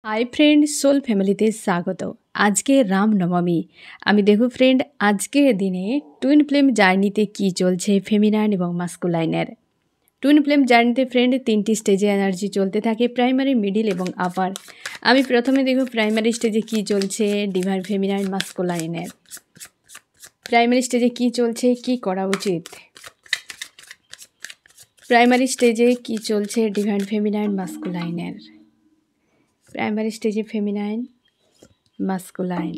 Hi friend, soul ফ্যামিলিতে স্বাগত। আজকে রামনবমী। আমি দেখো ফ্রেন্ড, আজকের দিনে টুইন ফ্লেম জার্নিতে কি চলছে ফেমিনাইন এবং মাস্কুলাইনের। টুইন ফ্লেম জার্নিতে ফ্রেন্ড 3টি স্টেজে এনার্জি চলতে থাকে, প্রাইমারি, মিডিল এবং আপার। আমি প্রথমে দেখো প্রাইমারি স্টেজে কি চলছে ডিভাইন ফেমিনাইন মাস্কুলাইনের। প্রাইমারি স্টেজে কি চলছে, কি করা উচিত। প্রাইমারি স্টেজে কি চলছে ডিভাইন ফেমিনাইন মাস্কুলাইনের। প্রাইমারি স্টেজে ফেমিনাইন মাস্কুলাইন।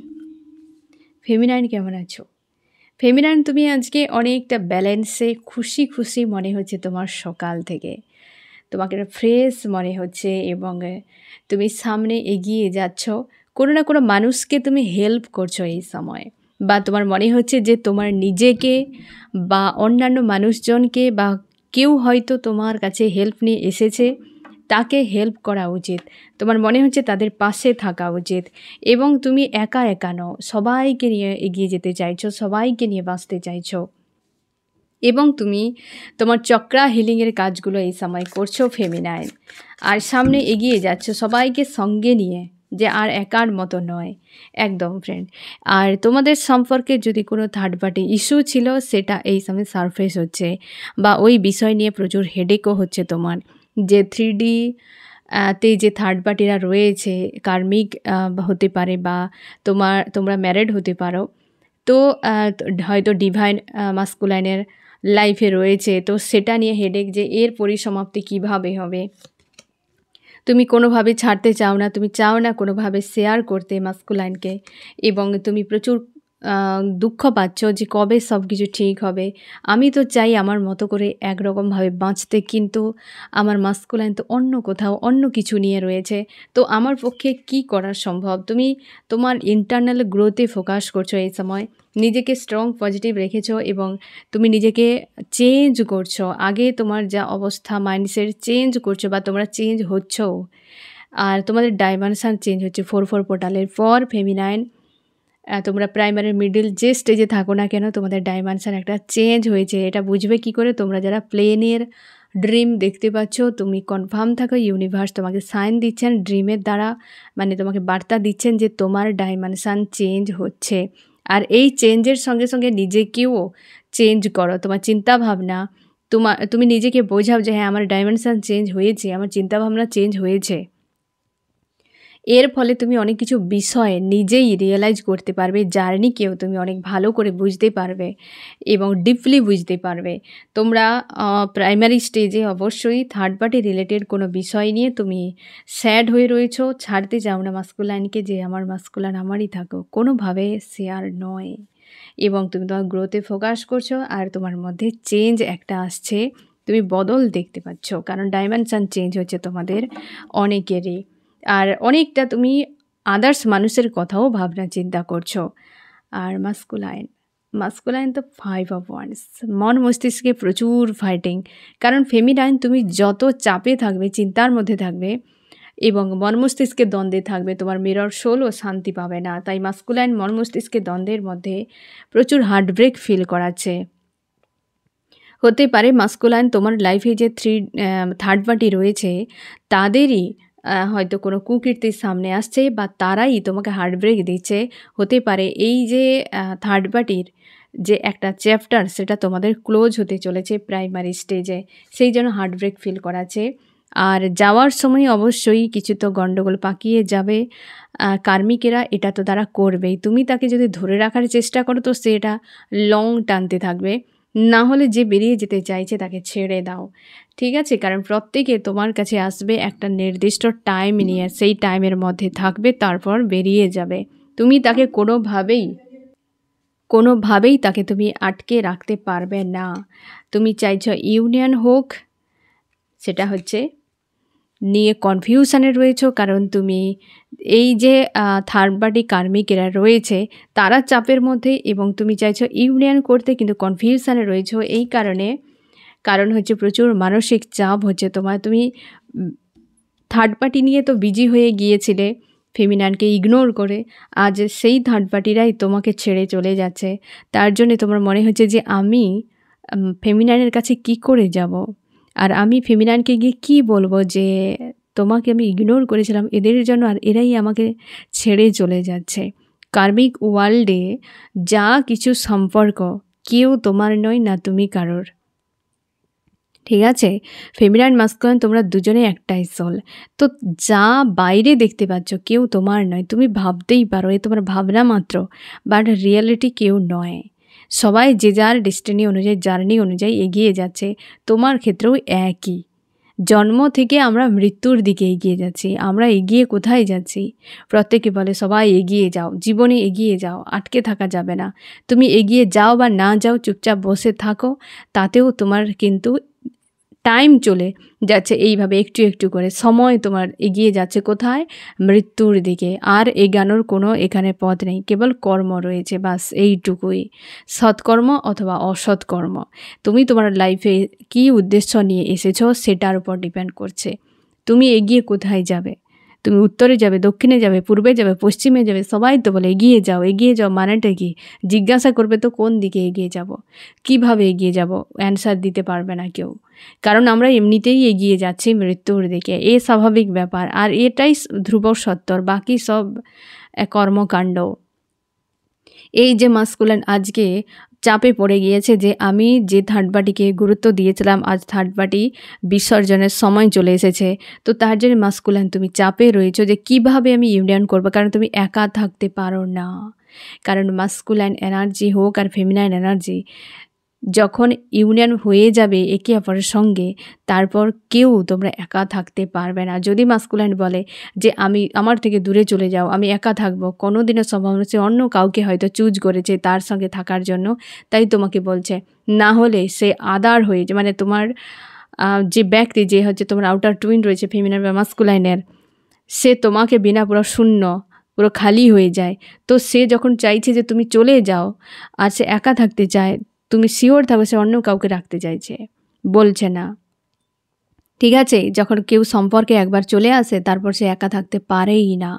ফেমিনাইন কেমন আছো? ফেমিনাইন, তুমি আজকে অনেকটা ব্যালেন্সে খুশি খুশি মনে হচ্ছে তোমার সকাল থেকে। তোমাকে ফ্রেশ মনে হচ্ছে এবং তুমি সামনে এগিয়ে যাচ্ছ। কোনো না কোনো মানুষকে তুমি হেল্প করছো এই সময়, বা তোমার মনে হচ্ছে যে তোমার নিজেকে বা অন্যান্য মানুষজনকে বা কেউ হয়তো তোমার কাছে হেল্প নিয়ে এসেছে, তাকে হেল্প করা উচিত। তোমার মনে হচ্ছে তাদের পাশে থাকা উচিত এবং তুমি একা একা নও, সবাইকে নিয়ে এগিয়ে যেতে চাইছো, সবাইকে নিয়ে বাঁচতে চাইছো এবং তুমি তোমার চক্রা হিলিংয়ের কাজগুলো এই সময় করছো ফেমিনাইন। আর সামনে এগিয়ে যাচ্ছ সবাইকে সঙ্গে নিয়ে, যে আর একার মতো নয়। একদম ফ্রেন্ড। আর তোমাদের সম্পর্কে যদি কোনো থার্ড পার্টি ইস্যু ছিল, সেটা এই সময় সারফেস হচ্ছে, বা ওই বিষয় নিয়ে প্রচুর হেডেকও হচ্ছে তোমার। যে 3D তে যে থার্ড পার্টিরা রয়েছে, কার্মিক হতে পারে, বা তোমরা ম্যারিড হতে পারো। তো হয়তো ডিভাইন মাস্কুলাইনের লাইফে রয়েছে, তো সেটা নিয়ে হেডেক, যে এর পরিসমাপ্তি কিভাবে হবে। তুমি কোনোভাবে ছাড়তে চাও না, তুমি চাও না কোনোভাবে শেয়ার করতে মাস্কুলাইনকে, এবং তুমি প্রচুর দুঃখ পাচ্ছ যে কবে সব কিছু ঠিক হবে। আমি তো চাই আমার মতো করে একরকমভাবে বাঁচতে, কিন্তু আমার মাস্কুলাইন তো অন্য কোথাও অন্য কিছু নিয়ে রয়েছে। তো আমার পক্ষে কি করা সম্ভব? তুমি তোমার ইন্টারনাল গ্রোথে ফোকাস করছো এই সময়, নিজেকে স্ট্রং পজিটিভ রেখেছো এবং তুমি নিজেকে চেঞ্জ করছো। আগে তোমার যা অবস্থা, মাইন্ডসেট চেঞ্জ করছো, বা তোমরা চেঞ্জ হচ্ছ। আর তোমাদের ডাইমেনশান চেঞ্জ হচ্ছে 4/4 পোর্টালের পর ফেমিনাইন। তোমরা প্রাইমারি, মিডিল যে স্টেজে থাকো না কেন, তোমাদের ডাইমেনশান একটা চেঞ্জ হয়েছে। এটা বুঝবে কি করে? তোমরা যারা প্লেনের ড্রিম দেখতে পাচ্ছ, তুমি কনফার্ম থাকো ইউনিভার্স তোমাকে সাইন দিচ্ছেন ড্রিমের দ্বারা, মানে তোমাকে বার্তা দিচ্ছেন যে তোমার ডাইমেনশান চেঞ্জ হচ্ছে। আর এই চেঞ্জের সঙ্গে সঙ্গে নিজেকেও চেঞ্জ করো, তোমার চিন্তাভাবনা। তুমি নিজেকে বোঝাও যে হ্যাঁ, আমার ডাইমেনশান চেঞ্জ হয়েছে, আমার চিন্তাভাবনা চেঞ্জ হয়েছে। এর ফলে তুমি অনেক কিছু বিষয় নিজেই রিয়েলাইজ করতে পারবে, জার্নিকেও তুমি অনেক ভালো করে বুঝতে পারবে এবং ডিপলি বুঝতে পারবে। তোমরা প্রাইমারি স্টেজে অবশ্যই থার্ড পার্টি রিলেটেড কোনো বিষয় নিয়ে তুমি স্যাড হয়ে রয়েছো, ছাড়তে চাও না মাস্কুলাইনকে, যে আমার মাস্কুলাইন আমারই থাকো, কোনোভাবে শেয়ার নয়। এবং তুমি তোমার গ্রোথে ফোকাস করছো, আর তোমার মধ্যে চেঞ্জ একটা আসছে, তুমি বদল দেখতে পাচ্ছ, কারণ ডাইমেনশন চেঞ্জ হচ্ছে তোমাদের অনেকেরই। আর অনেকটা তুমি আদার্স মানুষের কথাও ভাবনা চিন্তা করছো। আর মাস্কুলাইন তো 5 অফ ওয়ান্স, মন মস্তিষ্কে প্রচুর ফাইটিং। কারণ ফেমিনাইন তুমি যত চাপে থাকবে, চিন্তার মধ্যে থাকবে এবং মন মস্তিষ্কের দ্বন্দ্বে থাকবে, তোমার মিরর সোলও শান্তি পাবে না। তাই মাস্কুলাইন মন মস্তিষ্কের দ্বন্দ্বের মধ্যে প্রচুর হার্টব্রেক ফিল করাচ্ছে। হতে পারে মাস্কুলাইন তোমার লাইফে যে থার্ড পার্টি রয়েছে, তাদেরই হয়তো কোনো কুকীর্তির সামনে আসছে, বা তারাই তোমাকে হার্টব্রেক দিচ্ছে। হতে পারে এই যে থার্ড পার্টির যে একটা চ্যাপ্টার, সেটা তোমাদের ক্লোজ হতে চলেছে প্রাইমারি স্টেজে, সেই জন্য হার্টব্রেক ফিল করাচ্ছে। আর যাওয়ার সময় অবশ্যই কিছু তো গণ্ডগোল পাকিয়ে যাবে। কার্মিকেরা এটা তো তারা করবেই। তুমি তাকে যদি ধরে রাখার চেষ্টা করো, তো সেটা লং টানতে থাকবে। না হলে যে বেরিয়ে যেতে চাইছে তাকে ছেড়ে দাও, ঠিক আছে? কারণ প্রত্যেকে তোমার কাছে আসবে একটা নির্দিষ্ট টাইম নিয়ে, সেই টাইমের মধ্যে থাকবে, তারপর বেরিয়ে যাবে। তুমি তাকে কোনোভাবেই তাকে তুমি আটকে রাখতে পারবে না। তুমি চাইছো ইউনিয়ন হোক, সেটা হচ্ছে নিয়ে কনফিউশনে রয়েছো, কারণ তুমি এই যে থার্ড পার্টি কার্মিকেরা রয়েছে তারা চাপের মধ্যে, এবং তুমি চাইছো ইউনিয়ন করতে, কিন্তু কনফিউশনে রয়েছো। এই কারণ হচ্ছে প্রচুর মানসিক চাপ হচ্ছে তোমার। তুমি থার্ড পার্টি নিয়ে তো বিজি হয়ে গিয়েছিলে ফেমিনাইনকে ইগনোর করে, আজ সেই থার্ড পার্টিরাই তোমাকে ছেড়ে চলে যাচ্ছে। তার জন্যে তোমার মনে হচ্ছে যে আমি ফেমিনাইনের কাছে কি করে যাব, আর আমি ফেমিনাইনকে গিয়ে কি বলবো যে তোমাকে আমি ইগনোর করেছিলাম এদের জন্য, আর এরাই আমাকে ছেড়ে চলে যাচ্ছে। কার্মিক ওয়ার্ল্ডে যা কিছু সম্পর্ক কেউ তোমার নয়, না তুমি কারোর। ঠিক আছে, ফেমিনাইন মাস্কুলাইন তোমরা দুজনে একটাই সোল। তো যা বাইরে দেখতে পাচ্ছ কেউ তোমার নয়, তুমি ভাবতেই পারো এ তোমার ভাবনা মাত্র, বাট রিয়েলিটি কেউ নয়। সবাই যে যার ডেস্টিনি অনুযায়ী, জার্নি অনুযায়ী এগিয়ে যাচ্ছে। তোমার ক্ষেত্রেও একই। জন্ম থেকে আমরা মৃত্যুর দিকে এগিয়ে যাচ্ছি। আমরা এগিয়ে কোথায় যাচ্ছি? প্রত্যেকে বলে সবাই এগিয়ে যাও, জীবনে এগিয়ে যাও, আটকে থাকা যাবে না। তুমি এগিয়ে যাও বা না যাও, চুপচাপ বসে থাকো, তাতেও তোমার কিন্তু টাইম চলে যাচ্ছে এইভাবে একটু একটু করে। সময় তোমার এগিয়ে যাচ্ছে কোথায়? মৃত্যুর দিকে। আর এগানোর কোনো এখানে পথ নেই, কেবল কর্ম রয়েছে, বাস এইটুকুই। সৎকর্ম অথবা অসৎকর্ম। তুমি তোমার লাইফে কী উদ্দেশ্য নিয়ে এসেছো সেটার উপর ডিপেন্ড করছে তুমি এগিয়ে কোথায় যাবে। তুমি উত্তরে যাবে, দক্ষিণে যাবে, পূর্বে যাবে, পশ্চিমে যাবে, সবাই তো বলে এগিয়ে যাও। এগিয়ে যাও মানেটা কি? জিজ্ঞাসা করবে তো কোন দিকে এগিয়ে যাব, কিভাবে এগিয়ে যাব, অ্যান্সার দিতে পারবে না কেউ। কারণ আমরা এমনিতেই এগিয়ে যাচ্ছি মৃত্যুর দিকে, এ স্বাভাবিক ব্যাপার। আর এটাই ধ্রুব সত্তর, বাকি সব কর্মকাণ্ড। এই যে মাস্কুলাইন আজকে চাপে পড়ে গিয়েছে যে আমি যে থার্ড পার্টিকে গুরুত্ব দিয়েছিলাম, আজ থার্ড পার্টি বিসর্জনের সময় চলে এসেছে। তো তার জন্য মাস্কুলাইন তুমি চাপে রয়েছো যে কিভাবে আমি ইউনিয়ন করব, কারণ তুমি একা থাকতে পারো না। কারণ মাস্কুলাইন এনার্জি হোক আর ফেমিনাইন এনার্জি যখন ইউনিয়ন হয়ে যাবে একে অপরের সঙ্গে, তারপর কেউ তোমরা একা থাকতে পারবে না। যদি মাস্কুলাইন বলে যে আমার থেকে দূরে চলে যাও, আমি একা থাকবো, কোনো দিনও সম্ভাবনা হচ্ছে অন্য কাউকে হয়তো চুজ করেছে তার সঙ্গে থাকার জন্য, তাই তোমাকে বলছে। না হলে সে আদার হয়ে যে মানে তোমার যে ব্যক্তি, যে হচ্ছে তোমার আউটার টুইন রয়েছে ফেমিনাইন বা মাস্কুলাইনের, সে তোমাকে বিনা পুরো শূন্য, পুরো খালি হয়ে যায়। তো সে যখন চাইছে যে তুমি চলে যাও আর সে একা থাকতে চায়, তুমি শিওর থাকবে সে অন্য কাউকে রাখতে চাইছে, বলছে না। ঠিক আছে, যখন কেউ সম্পর্কে একবার চলে আসে তারপর সে একা থাকতে পারেই না,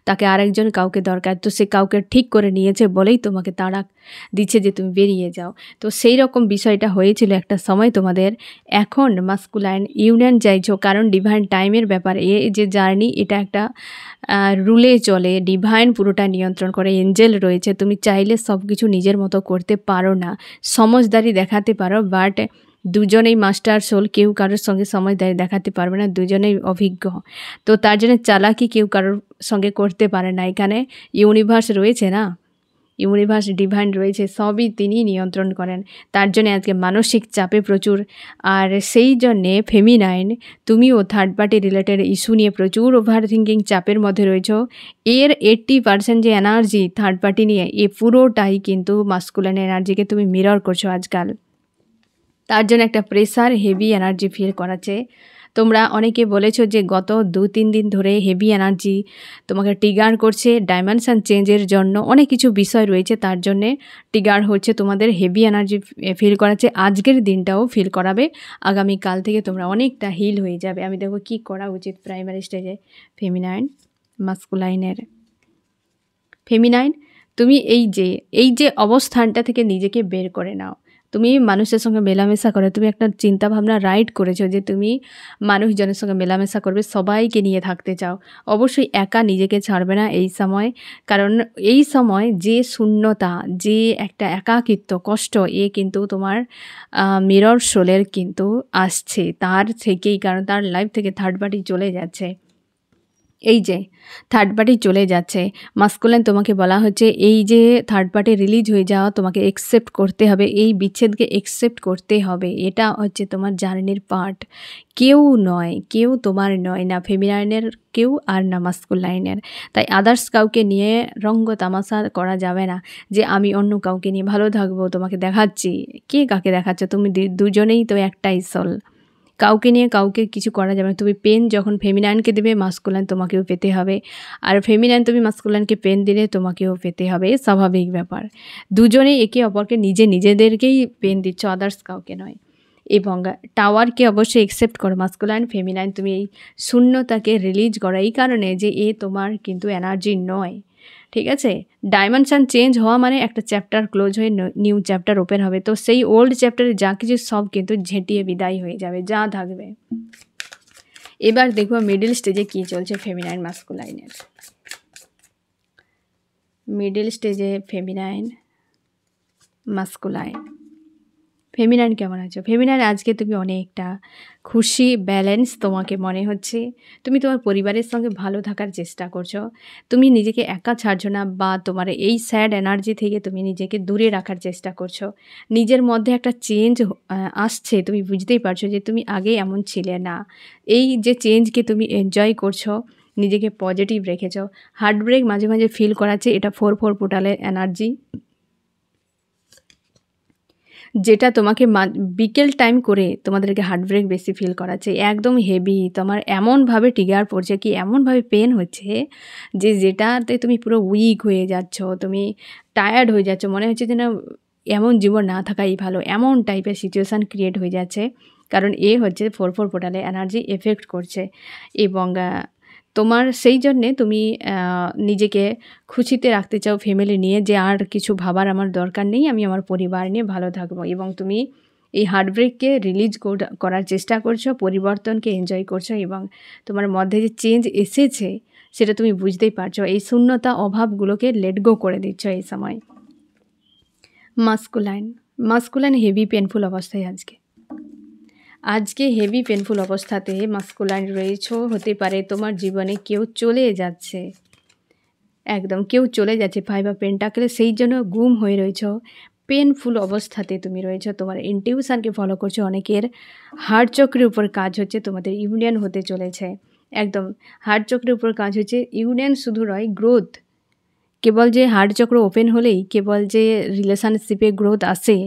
তাকে আরেকজন কাউকে দরকার। তো সে কাউকে ঠিক করে নিয়েছে বলেই তোমাকে তাড়া দিচ্ছে যে তুমি বেরিয়ে যাও। তো সেই রকম বিষয়টা হয়েছিল একটা সময় তোমাদের। এখন মাস্কুলাইন ইউনিয়ন চাইছো, কারণ ডিভাইন টাইমের ব্যাপার। যে জার্নি এটা একটা রুলে চলে, ডিভাইন পুরোটা নিয়ন্ত্রণ করে, এঞ্জেল রয়েছে। তুমি চাইলে সব কিছু নিজের মতো করতে পারো না। সমঝদারি দেখাতে পারো, বাট দুজনেই মাস্টার সোল, কেউ কারোর সঙ্গে সমঝদারি দেখাতে পারবে না, দুজনেই অভিজ্ঞ। তো তার জন্য চালাকি কেউ কারোর সঙ্গে করতে পারে না। এখানে ইউনিভার্স রয়েছে না, ইউনিভার্স ডিভাইন রয়েছে, সবই তিনি নিয়ন্ত্রণ করেন। তার জন্য আজকে মানসিক চাপে প্রচুর। আর সেই জন্যে ফেমিনাইন তুমিও থার্ড পার্টি রিলেটেড ইস্যু নিয়ে প্রচুর ওভার থিঙ্কিং চাপের মধ্যে রয়েছ। এর 80% যে এনার্জি থার্ড পার্টি নিয়ে, এ পুরোটাই কিন্তু মাস্কুলাইন এনার্জিকে তুমি মিরর করছো আজকাল। তার জন্য একটা প্রেসার, হেভি এনার্জি ফিল করাচ্ছে। তোমরা অনেকে বলেছো যে গত 2-3 দিন ধরে হেভি এনার্জি তোমাকে ট্রিগার করছে, ডাইমেনশন চেঞ্জের জন্য অনেক কিছু বিষয় রয়েছে, তার জন্যে ট্রিগার হচ্ছে, তোমাদের হেভি এনার্জি ফিল করাচ্ছে। আজকের দিনটাও ফিল করাবে, আগামীকাল থেকে তোমরা অনেকটা হিল হয়ে যাবে। আমি দেখো কি করা উচিত প্রাইমারি স্টেজে ফেমিনাইন মাস্কুলাইনের। ফেমিনাইন তুমি এই যে অবস্থানটা থেকে নিজেকে বের করে নাও। তুমি মানুষের সঙ্গে মেলামেশা করো, তুমি একটা চিন্তাভাবনা রাইট করেছো যে তুমি মানুষজনের সঙ্গে মেলামেশা করবে, সবাইকে নিয়ে থাকতে চাও। অবশ্যই একা নিজেকে ছাড়বে না এই সময়, কারণ এই সময় যে শূন্যতা, যে একটা একাকিত্ব, কষ্ট, এ কিন্তু তোমার মিরর সোলের কিন্তু আসছে তার থেকেই, কারণ তার লাইফ থেকে থার্ড পার্টি চলে যাচ্ছে। এই যে থার্ড পার্টি চলে যাচ্ছে, মাস্কুলাইন তোমাকে বলা হচ্ছে এই যে থার্ড পার্টি রিলিজ হয়ে যাওয়া তোমাকে একসেপ্ট করতে হবে, এই বিচ্ছেদকে একসেপ্ট করতে হবে। এটা হচ্ছে তোমার জার্নির পার্ট। কেউ নয়, কেউ তোমার নয়, না ফেমিনাইনের কেউ আর না মাস্কুলাইনের। তাই আদার্স কাউকে নিয়ে রঙ্গ তামাশা করা যাবে না যে আমি অন্য কাউকে নিয়ে ভালো থাকবো, তোমাকে দেখাচ্ছি। কে কাকে দেখাচ্ছ? তুমি দুজনেই তো একটাই সোল। কাউকে নিয়ে কাউকে কিছু করা যাবে না। তুমি পেন যখন ফেমিনাইনকে দেবে, মাস্কুলাইন তোমাকেও পেতে হবে। আর ফেমিনাইন তুমি মাস্কুলাইনকে পেন দিলে তোমাকেও পেতে হবে, স্বাভাবিক ব্যাপার। দুজনেই একে অপরকে নিজেদেরকেই পেন দিচ্ছ, আদার্স কাউকে নয়। এবং টাওয়ারকে অবশ্যই একসেপ্ট করো মাস্কুলাইন। ফেমিনাইন তুমি এই শূন্যতাকে রিলিজ করো এই কারণে যে এ তোমার কিন্তু এনার্জি নয়। ঠিক আছে, ডাইমেনশন চেঞ্জ হওয়া মানে একটা চ্যাপ্টার ক্লোজ হয়ে নিউ চ্যাপ্টার ওপেন হবে। তো সেই ওল্ড চ্যাপ্টারে যা কিছু সব কিন্তু ঝেঁটিয়ে বিদায় হয়ে যাবে, যা থাকবে। এবার দেখব মিডল স্টেজে কী চলছে ফেমিনাইন মাস্কুলাইনের। মিডল স্টেজে ফেমিনাইন মাস্কুলাইন। ফেমিনাইন কেমন আছো? ফেমিনাইন আজকে তুমি অনেকটা খুশি, ব্যালেন্স তোমাকে মনে হচ্ছে। তুমি তোমার পরিবারের সঙ্গে ভালো থাকার চেষ্টা করছো। তুমি নিজেকে একা ছাড়ছো না, বা তোমার এই স্যাড এনার্জি থেকে তুমি নিজেকে দূরে রাখার চেষ্টা করছো। নিজের মধ্যে একটা চেঞ্জ আসছে, তুমি বুঝতেই পারছো যে তুমি আগে এমন ছিলে না। এই যে চেঞ্জকে তুমি এনজয় করছো, নিজেকে পজিটিভ রেখেছো। হার্ট ব্রেক মাঝে মাঝে ফিল করাচ্ছে, এটা 4/4 পোর্টালের এনার্জি, যেটা তোমাকে বিকেল টাইম করে তোমাদেরকে হার্ট ব্রেক বেশি ফিল করাচ্ছে। একদম হেভি তোমার এমনভাবে ট্রিগার পড়ছে, কি এমনভাবে পেন হচ্ছে যে যেটাতে তুমি পুরো উইক হয়ে যাচ্ছ, তুমি টায়ার্ড হয়ে যাচ্ছ, মনে হচ্ছে যে না এমন জীবন না থাকাই ভালো, এমন টাইপের সিচুয়েশান ক্রিয়েট হয়ে যাচ্ছে। কারণ এ হচ্ছে 4/4 পোর্টালে এনার্জি এফেক্ট করছে, এবং তোমার সেই জন্যে তুমি নিজেকে খুশিতে রাখতে চাও ফ্যামিলি নিয়ে, যে আর কিছু ভাবার আমার দরকার নেই, আমি আমার পরিবার নিয়ে ভালো থাকবো। এবং তুমি এই হার্টব্রেককে রিলিজ করার চেষ্টা করছো, পরিবর্তনকে এনজয় করছো, এবং তোমার মধ্যে যে চেঞ্জ এসেছে সেটা তুমি বুঝতেই পারছো। এই শূন্যতা, অভাবগুলোকে লেট গো করে দিচ্ছ এই সময়। মাস্কুলাইন হেভি পেনফুল অবস্থায় আজকে হেভি পেনফুল অবস্থাতে মাস্কুলাইন রয়েছো। হতে পারে তোমার জীবনে কেউ চলে যাচ্ছে, একদম কেউ চলে যাচ্ছে 5 অফ পেন্টাকেল, সেই জন্য গুম হয়ে রয়েছ, পেনফুল অবস্থাতে তুমি রয়েছো। তোমার ইনটিউশনকে ফলো করছো। অনেকের হার্ট চক্রের উপর কাজ হচ্ছে, তোমাদের ইউনিয়ন হতে চলেছে। একদম হার্ট চক্রের উপর কাজ হচ্ছে, ইউনিয়ন শুধু নয়, গ্রোথ। কেবল যে হার্ট চক্র ওপেন হলেই কেবল যে রিলেশনশিপে গ্রোথ আসে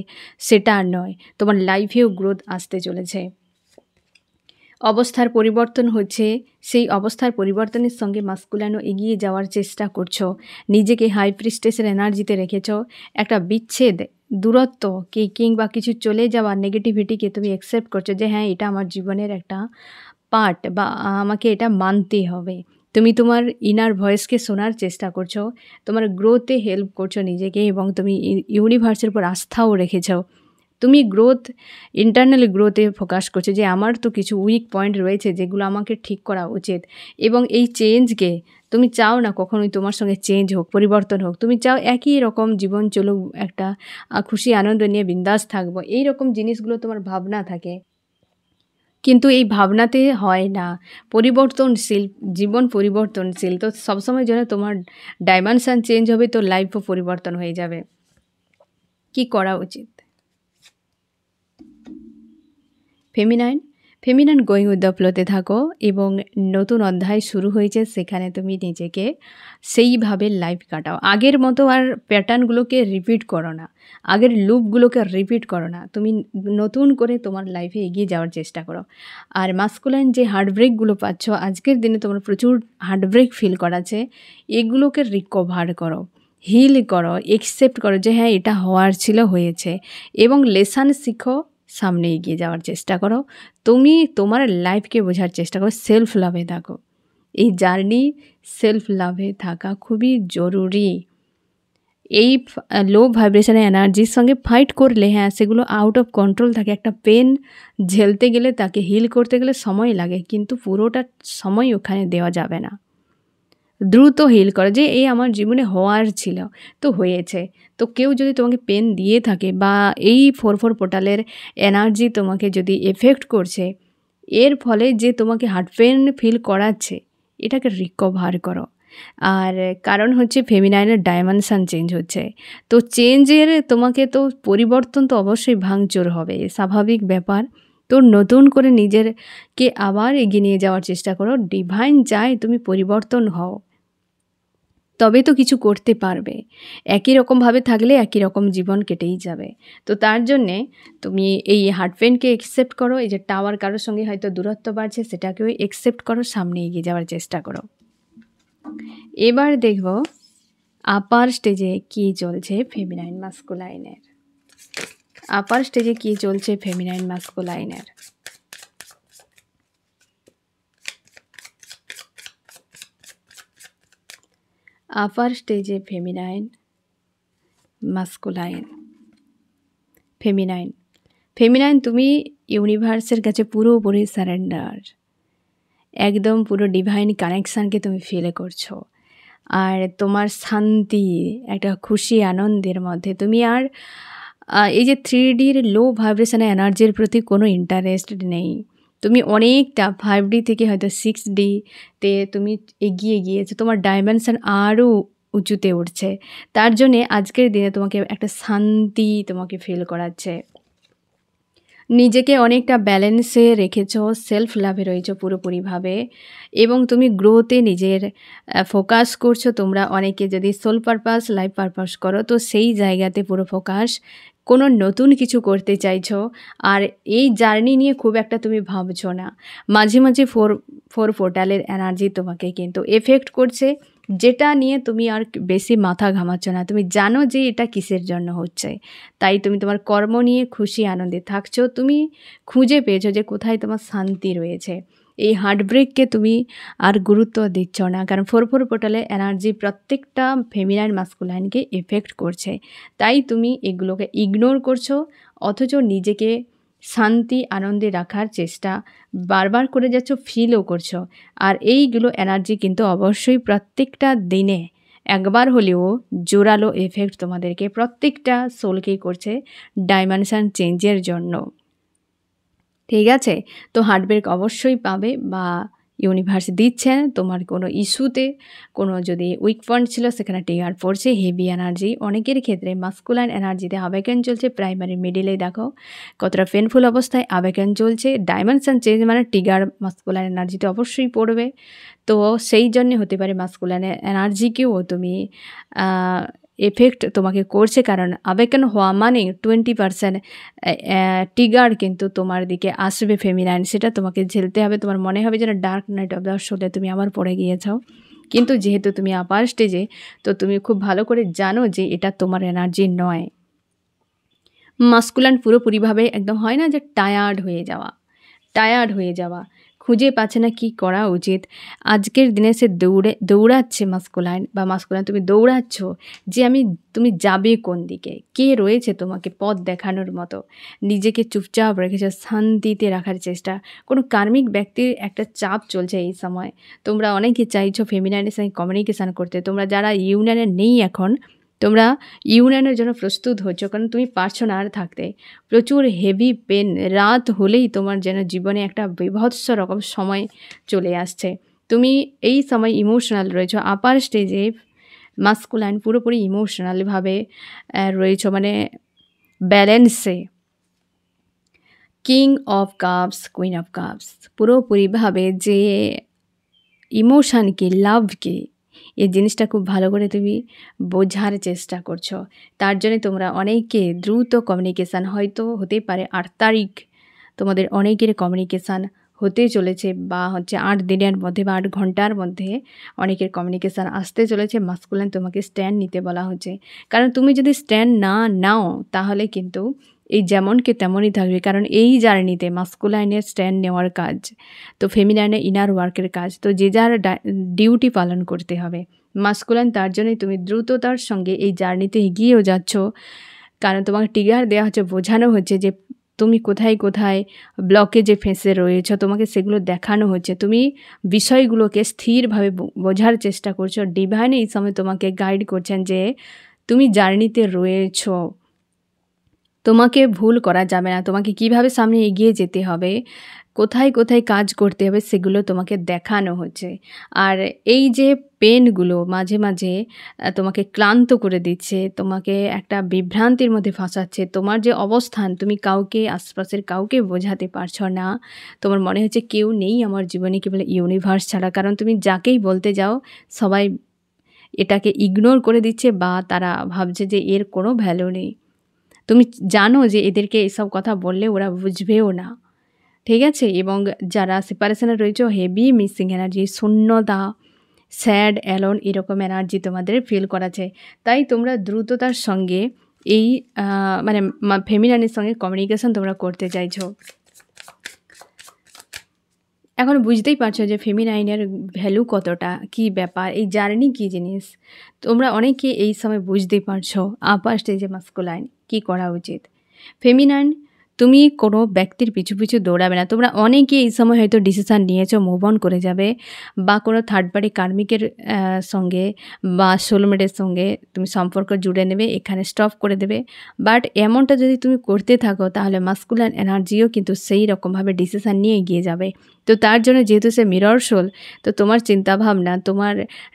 সেটা আর নয়, তোমার লাইফেও গ্রোথ আসতে চলেছে। অবস্থার পরিবর্তন হচ্ছে, সেই অবস্থার পরিবর্তনের সঙ্গে মাস্কুলাইনও এগিয়ে যাওয়ার চেষ্টা করছো। নিজেকে হাই প্রিস্টেসের এনার্জিতে রেখেছো। একটা বিচ্ছেদ, দূরত্ব কিংবা কিছু চলে যাওয়ার নেগেটিভিটিকে তুমি অ্যাকসেপ্ট করছো, যে হ্যাঁ এটা আমার জীবনের একটা পার্ট, বা আমাকে এটা মানতেই হবে। তুমি তোমার ইনার ভয়েসকে শোনার চেষ্টা করছো, তোমার গ্রোথে হেল্প করছো নিজেকে, এবং তুমি ইউনিভার্সের উপর আস্থাও রেখেছো। তুমি ইন্টারনাল গ্রোথে ফোকাস করছো, যে আমার তো কিছু উইক পয়েন্ট রয়েছে যেগুলো আমাকে ঠিক করা উচিত, এবং এই চেঞ্জকে তুমি চাও না কখনোই তোমার সঙ্গে চেঞ্জ হোক, পরিবর্তন হোক। তুমি চাও একই রকম জীবন চলুক, একটা খুশি আনন্দ নিয়ে বিন্দাস থাকবো, এই রকম জিনিসগুলো তোমার ভাবনা থাকে। কিন্তু এই ভাবনাতে হয় না, পরিবর্তনশীল জীবন, পরিবর্তনশীল। তো সবসময় যেন তোমার ডাইমেনশান চেঞ্জ হবে, তো লাইফও পরিবর্তন হয়ে যাবে। কি করা উচিত? ফেমিনাইন গোয়িং উইথ দ্য ফ্লোতে থাকো, এবং নতুন অধ্যায় শুরু হয়েছে, সেখানে তুমি নিজেকে সেইভাবে লাইফ কাটাও। আগের মতো আর প্যাটার্নগুলোকে রিপিট করো না, আগের লুপগুলোকে রিপিট করো না। তুমি নতুন করে তোমার লাইফে এগিয়ে যাওয়ার চেষ্টা করো। আর মাস্কুলাইন যে হার্টব্রেকগুলো পাচ্ছ, আজকের দিনে তোমার প্রচুর হার্টব্রেক ফিল করাছে, এগুলোকে রিকভার করো, হিল করো, অ্যাকসেপ্ট করো যে হ্যাঁ এটা হওয়ার ছিল, হয়েছে, এবং লেসন শিখো, সামনে এগিয়ে যাওয়ার চেষ্টা করো। তুমি তোমার লাইফকে বোঝার চেষ্টা করো, সেলফ লাভে থাকো। এই জার্নি সেলফ লাভে থাকা খুবই জরুরি। এই লো ভাইব্রেশনের এনার্জির সঙ্গে ফাইট করলে হ্যাঁ সেগুলো আউট অফ কন্ট্রোল থাকে। একটা পেন ঝেলতে গেলে, তাকে হিল করতে গেলে সময় লাগে, কিন্তু পুরোটা সময় ওখানে দেওয়া যাবে না। দ্রুত হিল করো, যে এই আমার জীবনে হওয়ার ছিল তো হয়েছে। তো কেউ যদি তোমাকে পেন দিয়ে থাকে, বা এই 4/4 পোর্টালের এনার্জি তোমাকে যদি এফেক্ট করছে, এর ফলে যে তোমাকে হার্ট পেন ফিল করাচ্ছে, এটাকে রিকভার করো। আর কারণ হচ্ছে ফেমিনাইনের ডাইমেনশান চেঞ্জ হচ্ছে, তো চেঞ্জের তোমাকে তো পরিবর্তন তো অবশ্যই ভাঙচুর হবে, স্বাভাবিক ব্যাপার। তো নতুন করে নিজেরকে আবার এগিয়ে নিয়ে যাওয়ার চেষ্টা করো। ডিভাইন চায় তুমি পরিবর্তন হও, তবে তো কিছু করতে পারবে। একই রকমভাবে থাকলে একই রকম জীবন কেটেই যাবে। তো তার জন্যে তুমি এই হার্ট পেনকে অ্যাকসেপ্ট করো। এই যে টাওয়ার কারোর সঙ্গে হয়তো দূরত্ব বাড়ছে, সেটাকেও অ্যাকসেপ্ট করো, সামনে এগিয়ে যাওয়ার চেষ্টা করো। এবার দেখব আপার স্টেজে কী চলছে ফেমিনাইন মাস্কুলাইনের। আপার স্টেজে কী চলছে ফেমিনাইন মাস্কুলাইনের। আপার স্টেজে ফেমিনাইন তুমি ইউনিভার্সের কাছে পুরোপুরি সারেন্ডার। একদম পুরো ডিভাইন কানেকশানকে তুমি ফিল করছো। আর তোমার শান্তি, একটা খুশি আনন্দের মধ্যে তুমি আর এই যে 3Dর লো ভাইব্রেশন এনার্জির প্রতি কোনো ইন্টারেস্ট নেই। তুমি অনেকটা 5D থেকে হয়তো 6D তে তুমি এগিয়ে গিয়েছো। তোমার ডাইমেনশন আরও উঁচুতে উঠছে। তার জন্যে আজকের দিনে তোমাকে একটা শান্তি তোমাকে ফিল করাচ্ছে। নিজেকে অনেকটা ব্যালেন্সে রেখেছো, সেলফ লাভে রয়েছো পুরোপুরিভাবে এবং তুমি গ্রোথে নিজের ফোকাস করছো। তোমরা অনেকে যদি সোল পারপাস, লাইফ পারপাস করো তো সেই জায়গাতে পুরো ফোকাস, কোনো নতুন কিছু করতে চাইছো। আর এই জার্নি নিয়ে খুব একটা তুমি ভাবছো না। মাঝে মাঝে ফোর পোর্টালের এনার্জি তোমাকে কিন্তু এফেক্ট করছে, যেটা নিয়ে তুমি আর বেশি মাথা ঘামাচ্ছ না। তুমি জানো যে এটা কিসের জন্য হচ্ছে, তাই তুমি তোমার কর্ম নিয়ে খুশি আনন্দে থাকছো। তুমি খুঁজে পেয়েছো যে কোথায় তোমার শান্তি রয়েছে। এই হার্টব্রেককে তুমি আর গুরুত্ব দিচ্ছ না, কারণ ফোর পোর্টালে এনার্জি প্রত্যেকটা ফেমিনাইন মাস্কুলাইনকে এফেক্ট করছে। তাই তুমি এগুলোকে ইগনোর করছো, অথচ নিজেকে শান্তি আনন্দে রাখার চেষ্টা বারবার করে যাচ্ছ, ফিলও করছো। আর এইগুলো এনার্জি কিন্তু অবশ্যই প্রত্যেকটা দিনে একবার হলেও জোরালো এফেক্ট তোমাদেরকে প্রত্যেকটা সোলকেই করছে ডাইমেনশন চেঞ্জের জন্য। ঠিক আছে, তো হার্টব্রেক অবশ্যই পাবে বা ইউনিভার্স দিচ্ছেন। তোমার কোনো ইস্যুতে কোনো যদি উইক পয়েন্ট ছিল সেখানে ট্রিগার পড়ছে, হেভি এনার্জি। অনেকের ক্ষেত্রে মাস্কুলাইন এনার্জিতে আবেগন চলছে, প্রাইমারি মিডিলে দেখো কতটা পেনফুল অবস্থায় আবেগন চলছে। ডাইমেনশন চেঞ্জ মানে ট্রিগার মাস্কুলাইন এনার্জিতে অবশ্যই পড়বে। তো সেই জন্যে হতে পারে মাস্কুলাইন এনার্জিকেও তুমি এফেক্ট তোমাকে করছে, কারণ আবেগন হওয়া মানে 20% ট্রিগার কিন্তু তোমার দিকে আসবে ফেমিনাইন, সেটা তোমাকে ঝেলতে হবে। তোমার মনে হবে যেন ডার্ক নাইট অফ দ্য সোলে তুমি আবার পড়ে গিয়েছো। কিন্তু যেহেতু তুমি আপার স্টেজে, তো তুমি খুব ভালো করে জানো যে এটা তোমার এনার্জি নয়। মাস্কুলাইন পুরোপুরিভাবে একদম হয় না যে টায়ার্ড হয়ে যাওয়া, খুঁজে পাচ্ছে না কি করা উচিত। আজকের দিনে সে দৌড়াচ্ছে মাস্কুলাইন বা মাস্কুলাইন তুমি দৌড়াচ্ছ যে তুমি যাবে কোন দিকে, কে রয়েছে তোমাকে পথ দেখানোর মতো। নিজেকে চুপচাপ রেখেছো, শান্তিতে রাখার চেষ্টা। কোনো কার্মিক ব্যক্তির একটা চাপ চলছে এই সময়। তোমরা অনেকে চাইছো ফেমিনাইনের সঙ্গে কমিউনিকেশান করতে। তোমরা যারা ইউনিয়নে নেই এখন, তোমরা ইউনিয়নের জন্য প্রস্তুত হচ্ছ, কারণ তুমি পারছো না আর থাকতে। প্রচুর হেভি পেন, রাত হলেই তোমার যেন জীবনে একটা বিভৎস রকম সময় চলে আসছে। তুমি এই সময় ইমোশনাল রয়েছো। আপার স্টেজে মাস্কুলাইন পুরোপুরি ইমোশনালভাবে রয়েছো, মানে ব্যালেন্সে। King of cups, queen of cups পুরোপুরিভাবে যে ইমোশানকে, লাভকে, এই জিনিসটা খুব ভালো করে তুমি বোঝার চেষ্টা করছো। তার জন্য তোমরা অনেকে দ্রুত কমিউনিকেশান, হয়তো হতে পারে 8 তারিখ তোমাদের অনেকের কমিউনিকেশান হতে চলেছে, বা হচ্ছে 8 দিনের মধ্যে বা 8 ঘন্টার মধ্যে অনেকের কমিউনিকেশান আসতে চলেছে। মাস্কুলাইন তোমাকে স্ট্যান্ড নিতে বলা হচ্ছে, কারণ তুমি যদি স্ট্যান্ড না নাও তাহলে কিন্তু এই যেমনকে তেমনই থাকবে। কারণ এই জার্নিতে মাস্কুলাইনের স্ট্যান্ড নেওয়ার কাজ, তো ফেমিনাইনের ইনার ওয়ার্কের কাজ, তো যে যার ডিউটি পালন করতে হবে। মাস্কুলাইন তার জন্যই তুমি দ্রুততার সঙ্গে এই জার্নিতে এগিয়েও যাচ্ছ, কারণ তোমাকে ট্রিগার দেওয়া হচ্ছে, বোঝানো হচ্ছে যে তুমি কোথায় কোথায় ব্লকেজে ফেঁসে রয়েছো, তোমাকে সেগুলো দেখানো হচ্ছে। তুমি বিষয়গুলোকে স্থিরভাবে বোঝার চেষ্টা করছো। ডিভাইন এই সময় তোমাকে গাইড করছেন যে তুমি জার্নিতে রয়েছো, তোমাকে ভুল করা যাবে না। তোমাকে কিভাবে সামনে এগিয়ে যেতে হবে, কোথায় কোথায় কাজ করতে হবে, সেগুলো তোমাকে দেখানো হচ্ছে। আর এই যে পেনগুলো মাঝে মাঝে তোমাকে ক্লান্ত করে দিচ্ছে, তোমাকে একটা বিভ্রান্তির মধ্যে ফাঁসাচ্ছে। তোমার যে অবস্থান, তুমি কাউকে, আশপাশের কাউকে বোঝাতে পারছো না। তোমার মনে হচ্ছে কেউ নেই আমার জীবনে কেবল ইউনিভার্স ছাড়া, কারণ তুমি যাকেই বলতে যাও সবাই এটাকে ইগনোর করে দিচ্ছে, বা তারা ভাবছে যে এর কোনো ভ্যালু নেই। তুমি জানো যে এদেরকে এসব কথা বললে ওরা বুঝবেও না, ঠিক আছে। এবং যারা সেপারেশনে রয়েছে, হেভি মিসিং এনার্জি, শূন্যতা, স্যাড, অ্যালোন, এরকম এনার্জি তোমাদের ফিল করাছে। তাই তোমরা দ্রুততার সঙ্গে এই মানে ফেমিনাইনের সঙ্গে কমিউনিকেশন তোমরা করতে চাইছো। এখন বুঝতেই পারছো যে ফেমিনাইনের ভ্যালু কতটা, কি ব্যাপার, এই জার্নি কী জিনিস। তোমরা অনেকে এই সময় বুঝতে পারছো আপার স্টেজে মাস্কুলাইন কী করা উচিত। ফেমিনাইন তুমি কোনো ব্যক্তির পিছু পিছু দৌড়াবে না। তোমরা অনেকেই এই সময় হয়তো ডিসিশান নিয়েছো মুভ অন করে যাবে বা কোনো থার্ড পার্টি কার্মিকের সঙ্গে বা সোলমেটের সঙ্গে তুমি সম্পর্ক জুড়ে নেবে, এখানে স্টপ করে দেবে। বাট এমনটা যদি তুমি করতে থাকো তাহলে মাস্কুলাইন এনার্জিও কিন্তু সেই রকমভাবে ডিসিশান নিয়ে এগিয়ে যাবে। তো তার জন্য যেহেতু সে মিরর সোল, তো তোমার চিন্তাভাবনা, তোমার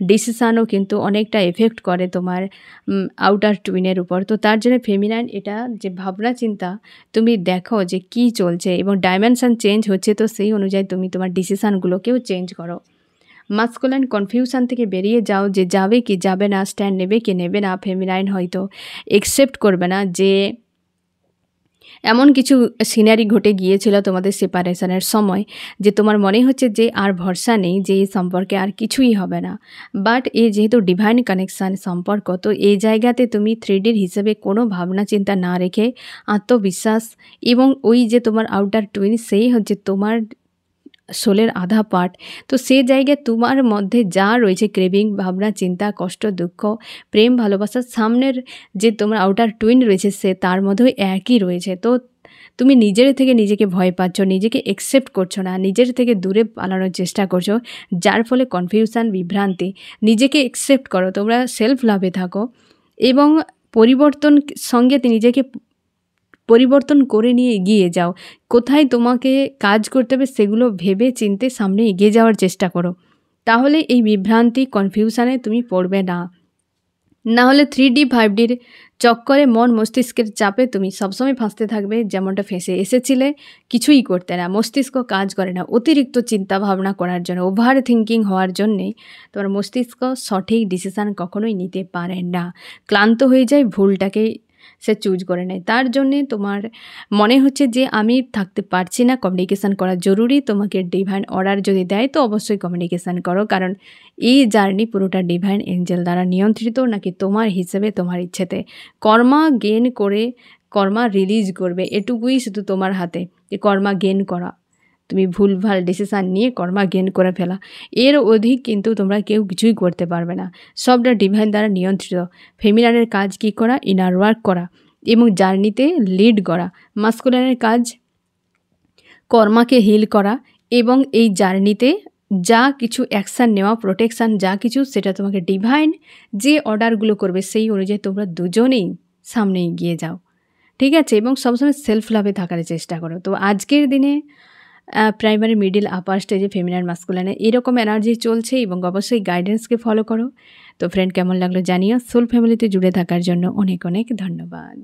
ডিসিশানও কিন্তু অনেকটা এফেক্ট করে তোমার আউটার টুইনের উপর। তো তার জন্য ফেমিনাইন এটা যে ভাবনা চিন্তা তুমি দেখো যে কি চলছে এবং ডাইমেনশন চেঞ্জ হচ্ছে, তো সেই অনুযায়ী তুমি তোমার ডিসিশানগুলোকেও চেঞ্জ করো। মাস্কুলাইন কনফিউশন থেকে বেরিয়ে যাও যে যাবে কি যাবে না, স্ট্যান্ড নেবে কি নেবে না। ফেমিনাইন হয়তো একসেপ্ট করবে না যে এমন কিছু সিনারি ঘটে গিয়েছিল তোমাদের সেপারেশনের সময় যে তোমার মনে হচ্ছে যে আর ভরসা নেই, যে এই সম্পর্কে আর কিছুই হবে না। বাট এই যেহেতু ডিভাইন কানেকশান সম্পর্ক, তো এই জায়গাতে তুমি 3Dর হিসেবে কোনো ভাবনা চিন্তা না রেখে আত্মবিশ্বাস এবং ওই যে তোমার আউটার টুইন, সেই হচ্ছে তোমার সোলের আধা পার্ট। তো সে জায়গায় তোমার মধ্যে যা রয়েছে ক্রেভিং, ভাবনা চিন্তা, কষ্ট, দুঃখ, প্রেম, ভালোবাসা, সামনের যে তোমার আউটার টুইন রয়েছে সে তার মধ্যেও একই রয়েছে। তো তুমি নিজের থেকে নিজেকে ভয় পাচ্ছ, নিজেকে একসেপ্ট করছো না, নিজের থেকে দূরে পালানোর চেষ্টা করছো, যার ফলে কনফিউশন, বিভ্রান্তি। নিজেকে একসেপ্ট করো, তোমরা সেলফ লাভে থাকো এবং পরিবর্তন সঙ্গে নিজেকে পরিবর্তন করে নিয়ে এগিয়ে যাও। কোথায় তোমাকে কাজ করতে হবে সেগুলো ভেবে চিন্তে সামনে এগিয়ে যাওয়ার চেষ্টা করো। তাহলে এই বিভ্রান্তি, কনফিউশানে তুমি পড়বে না। না হলে 3D 5Dর চক্করে মন মস্তিষ্কের চাপে তুমি সবসময় ফাঁসতে থাকবে, যেমনটা ফেঁসে এসেছিলে। কিছুই করতে না, মস্তিষ্ক কাজ করে না অতিরিক্ত চিন্তা ভাবনা করার জন্য, ওভার থিঙ্কিং হওয়ার জন্যে তোমার মস্তিষ্ক সঠিক ডিসিশান কখনোই নিতে পারে না, ক্লান্ত হয়ে যায়, ভুলটাকে সে চুজ করে নেয়। তার জন্যে তোমার মনে হচ্ছে যে আমি থাকতে পারছি না, কমিউনিকেশান করা জরুরি। তোমাকে ডিভাইন অর্ডার যদি দেয় তো অবশ্যই কমিউনিকেশান করো, কারণ এই জার্নি পুরোটা ডিভাইন এঞ্জেল দ্বারা নিয়ন্ত্রিত, নাকি তোমার হিসেবে তোমার ইচ্ছেতে। কর্মা গেন করে কর্মা রিলিজ করবে, এটুকুই শুধু তোমার হাতে, যে কর্মা গেন করা। তুমি ভুলভাল ডিসিশান নিয়ে কর্মা গেন করে ফেলা, এর অধিক কিন্তু তোমরা কেউ কিছুই করতে পারবে না। সবটা ডিভাইন দ্বারা নিয়ন্ত্রিত। ফেমিনাইনের কাজ কী করা? ইনার ওয়ার্ক করা এবং জার্নিতে লিড করা। মাস্কুলাইনের কাজ কর্মাকে হিল করা এবং এই জার্নিতে যা কিছু অ্যাকশান নেওয়া, প্রোটেকশান যা কিছু, সেটা তোমাকে ডিভাইন যে অর্ডারগুলো করবে সেই অনুযায়ী তোমরা দুজনেই সামনে এগিয়ে যাও, ঠিক আছে? এবং সবসময় সেলফ লাভে থাকার চেষ্টা করো। তো আজকের দিনে প্রাইমারি, মিডিল, আপার স্টেজে ফেমিনাইন, মাস্কুলাইনে এরকম এনার্জি চলছে এবং অবশ্যই গাইডেন্সকে ফলো করো। তো ফ্রেন্ড, কেমন লাগলো জানিও। সোল ফ্যামিলিতে জুড়ে থাকার জন্য অনেক অনেক ধন্যবাদ।